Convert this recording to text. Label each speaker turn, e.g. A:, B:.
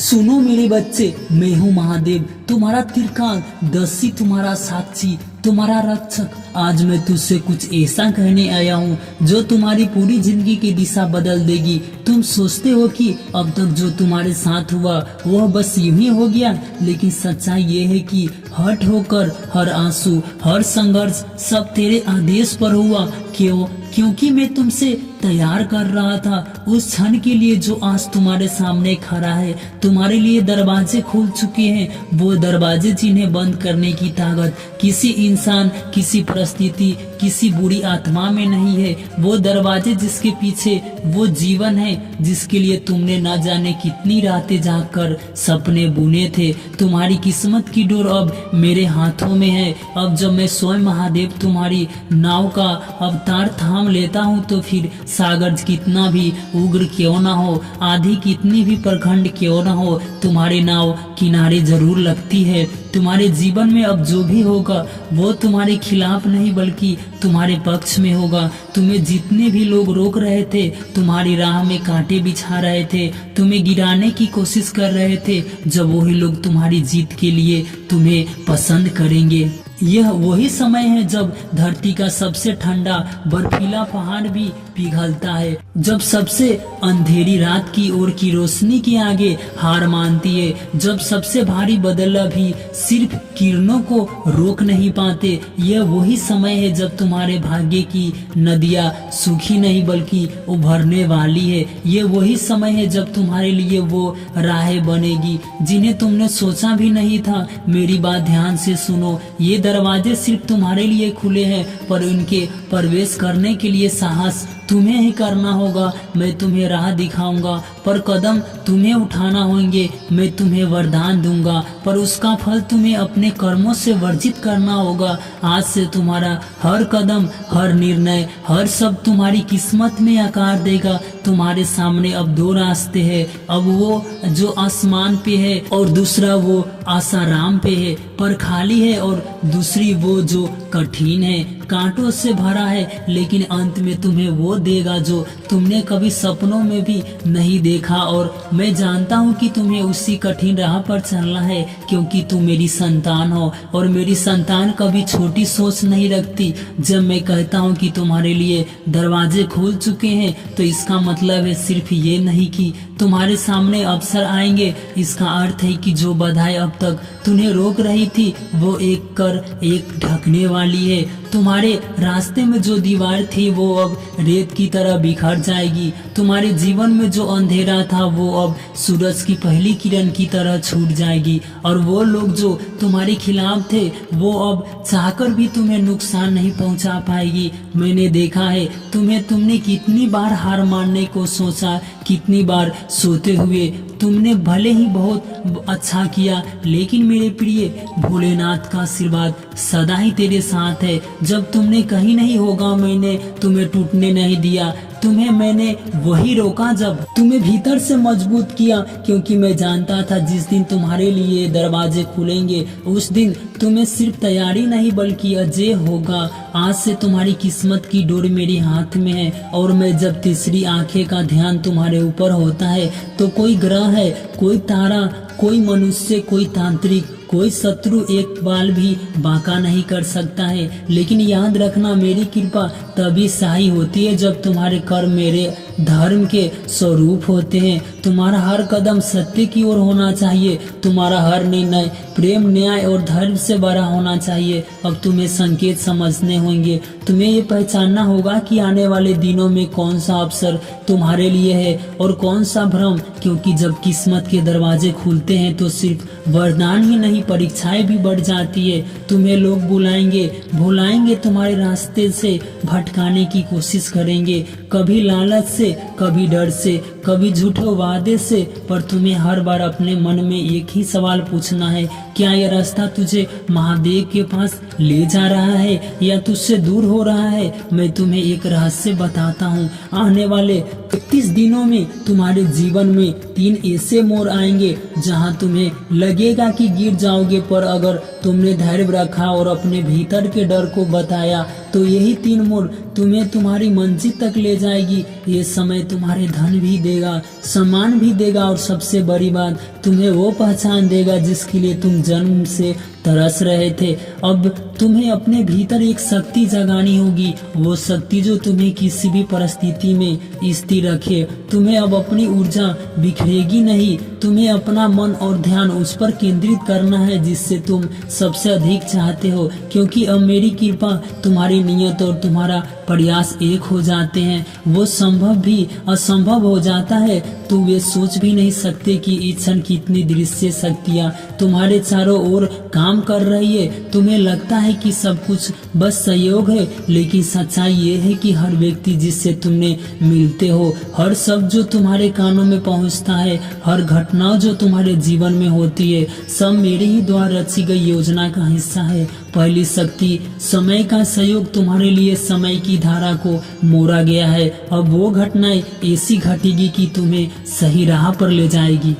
A: सुनो मेरे बच्चे, मैं हूँ महादेव, तुम्हारा त्रिकाल दसी, तुम्हारा साक्षी, तुम्हारा रक्षक। आज मैं तुझसे कुछ ऐसा कहने आया हूँ जो तुम्हारी पूरी जिंदगी की दिशा बदल देगी। तुम सोचते हो कि अब तक जो तुम्हारे साथ हुआ वह बस यूं ही हो गया, लेकिन सच्चाई ये है कि हट होकर हर आंसू, हर संघर्ष सब तेरे आदेश पर हुआ। क्यों? क्योंकि मैं तुमसे तैयार कर रहा था उस क्षण के लिए जो आज तुम्हारे सामने खड़ा है। तुम्हारे लिए दरवाजे खुल चुके हैं, वो दरवाजे जिन्हें बंद करने की ताकत किसी इंसान, किसी परिस्थिति, किसी बुरी आत्मा में नहीं है। वो दरवाजे जिसके पीछे वो जीवन है जिसके लिए तुमने न जाने कितनी रातें जागकर सपने बुने थे। तुम्हारी किस्मत की डोर अब मेरे हाथों में है। अब जब मैं स्वयं महादेव तुम्हारी नाव का अवतार थाम लेता हूँ तो फिर सागर कितना भी उग्र क्यों ना हो, आधी कितनी भी प्रखंड क्यों ना हो, तुम्हारी नाव किनारे जरूर लगती है। तुम्हारे जीवन में अब जो भी होगा वो तुम्हारे खिलाफ नहीं बल्कि तुम्हारे पक्ष में होगा। तुम्हें जितने भी लोग रोक रहे थे, तुम्हारी राह में कांटे बिछा रहे थे, तुम्हें गिराने की कोशिश कर रहे थे, जब वही लोग तुम्हारी जीत के लिए तुम्हें पसंद करेंगे। यह वही समय है जब धरती का सबसे ठंडा बर्फीला पहाड़ भी पिघलता है, जब सबसे अंधेरी रात की ओर की रोशनी के आगे हार मानती है, जब सबसे भारी बदला भी सिर्फ किरणों को रोक नहीं पाते। यह वही समय है जब तुम्हारे भाग्य की नदियाँ सूखी नहीं बल्कि उभरने वाली है। यह वही समय है जब तुम्हारे लिए वो राहें बनेगी जिन्हें तुमने सोचा भी नहीं था। मेरी बात ध्यान से सुनो, ये दरवाजे सिर्फ तुम्हारे लिए खुले हैं, पर उनके प्रवेश करने के लिए साहस तुम्हें ही करना होगा। मैं तुम्हें राह दिखाऊंगा, पर कदम तुम्हें उठाना होंगे। मैं तुम्हें वरदान दूंगा, पर उसका फल तुम्हें अपने कर्मों से वर्जित करना होगा। आज से तुम्हारा हर कदम, हर निर्णय, हर सब तुम्हारी किस्मत में आकार देगा। तुम्हारे सामने अब दो रास्ते हैं, अब वो जो आसमान पे है और दूसरा वो आसाराम पे है, पर खाली है, और दूसरी वो जो कठिन है, कांटों से भरा है, लेकिन अंत में तुम्हें वो देगा जो तुमने कभी सपनों में भी नहीं देखा। और मैं जानता हूँ कि तुम्हें उसी कठिन राह पर चलना है, क्योंकि तुम मेरी संतान हो और मेरी संतान कभी छोटी सोच नहीं रखती। जब मैं कहता हूँ कि तुम्हारे लिए दरवाजे खुल चुके हैं तो इसका मतलब है सिर्फ ये नहीं कि तुम्हारे सामने अवसर आएंगे, इसका अर्थ है कि जो बाधाएं अब तक तुम्हें रोक रही थी वो एक कर एक ढकने वाली है। तुम्हारे रास्ते में जो दीवार थी वो अब रेत की तरह बिखर जाएगी। तुम्हारे जीवन में जो अंधेरा था वो अब सूरज की पहली किरण की तरह छूट जाएगी, और वो लोग जो तुम्हारे खिलाफ थे वो अब चाहकर भी तुम्हें नुकसान नहीं पहुंचा पाएगी। मैंने देखा है तुमने कितनी बार हार मानने को सोचा, कितनी बार सोते हुए तुमने भले ही बहुत अच्छा किया, लेकिन मेरे प्रिय भोलेनाथ का आशीर्वाद सदा ही तेरे साथ है। जब तुमने कहीं नहीं होगा मैंने तुम्हें टूटने नहीं दिया, तुम्हें मैंने वही रोका जब तुम्हें भीतर से मजबूत किया, क्योंकि मैं जानता था जिस दिन तुम्हारे लिए दरवाजे खुलेंगे उस दिन तुम्हें सिर्फ तैयारी नहीं बल्कि अजय होगा। आज से तुम्हारी किस्मत की डोर मेरे हाथ में है, और मैं जब तीसरी आंखें का ध्यान तुम्हारे ऊपर होता है तो कोई ग्रह है, कोई तारा, कोई मनुष्य, कोई तांत्रिक, कोई शत्रु एक बाल भी बांका नहीं कर सकता है। लेकिन याद रखना, मेरी कृपा तभी सही होती है जब तुम्हारे कर्म मेरे धर्म के स्वरूप होते हैं। तुम्हारा हर कदम सत्य की ओर होना चाहिए, तुम्हारा हर निर्णय प्रेम, न्याय और धर्म से भरा होना चाहिए। अब तुम्हें संकेत समझने होंगे, तुम्हें ये पहचानना होगा कि आने वाले दिनों में कौन सा अवसर तुम्हारे लिए है और कौन सा भ्रम, क्योंकि जब किस्मत के दरवाजे खुलते हैं तो सिर्फ वरदान ही नहीं परीक्षाएं भी बढ़ जाती है। तुम्हें लोग भुलाएंगे, तुम्हारे रास्ते से भटकाने की कोशिश करेंगे, कभी लालच से, कभी डर से, कभी झूठे वादे से, पर तुम्हें हर बार अपने मन में एक ही सवाल पूछना है, क्या यह रास्ता तुझे महादेव के पास ले जा रहा है या तुझसे दूर हो रहा है? मैं तुम्हें एक रहस्य बताता हूँ, आने वाले 31 दिनों में तुम्हारे जीवन में 3 ऐसे मोड़ आएंगे जहाँ तुम्हें लगेगा कि गिर जाओगे, पर अगर तुमने धैर्य रखा और अपने भीतर के डर को बताया तो यही 3 मोड़ तुम्हें तुम्हारी मंजिल तक ले जाएगी। ये समय तुम्हारे धन भी देगा, सम्मान भी देगा और सबसे बड़ी बात तुम्हें वो पहचान देगा जिसके लिए तुम जन्म से तरस रहे थे। अब तुम्हें अपने भीतर एक शक्ति जगानी होगी, वो शक्ति जो तुम्हें किसी भी परिस्थिति में स्थिर रखे। तुम्हें अब अपनी ऊर्जा बिखरेगी नहीं, तुम्हें अपना मन और ध्यान उस पर केंद्रित करना है जिससे तुम सबसे अधिक चाहते हो, क्योंकि अब मेरी कृपा तुम्हारी नियत और तुम्हारा प्रयास एक हो जाते हैं। वो संभव भी असंभव हो जाता है तो वे सोच भी नहीं सकते कि इस क्षण कितनी दृश्य शक्तियाँ तुम्हारे चारों ओर काम कर रही है। तुम्हें लगता है कि सब कुछ बस सहयोग है, लेकिन सच्चाई ये है कि हर व्यक्ति जिससे तुमने मिलते हो, हर शब्द जो तुम्हारे कानों में पहुंचता है, हर घटना जो तुम्हारे जीवन में होती है, सब मेरे ही द्वारा रची गई योजना का हिस्सा है। पहली शक्ति समय का सहयोग, तुम्हारे लिए समय की धारा को मोड़ा गया है। अब वो घटनाएं ऐसी घटेगी कि तुम्हें सही राह पर ले जाएगी।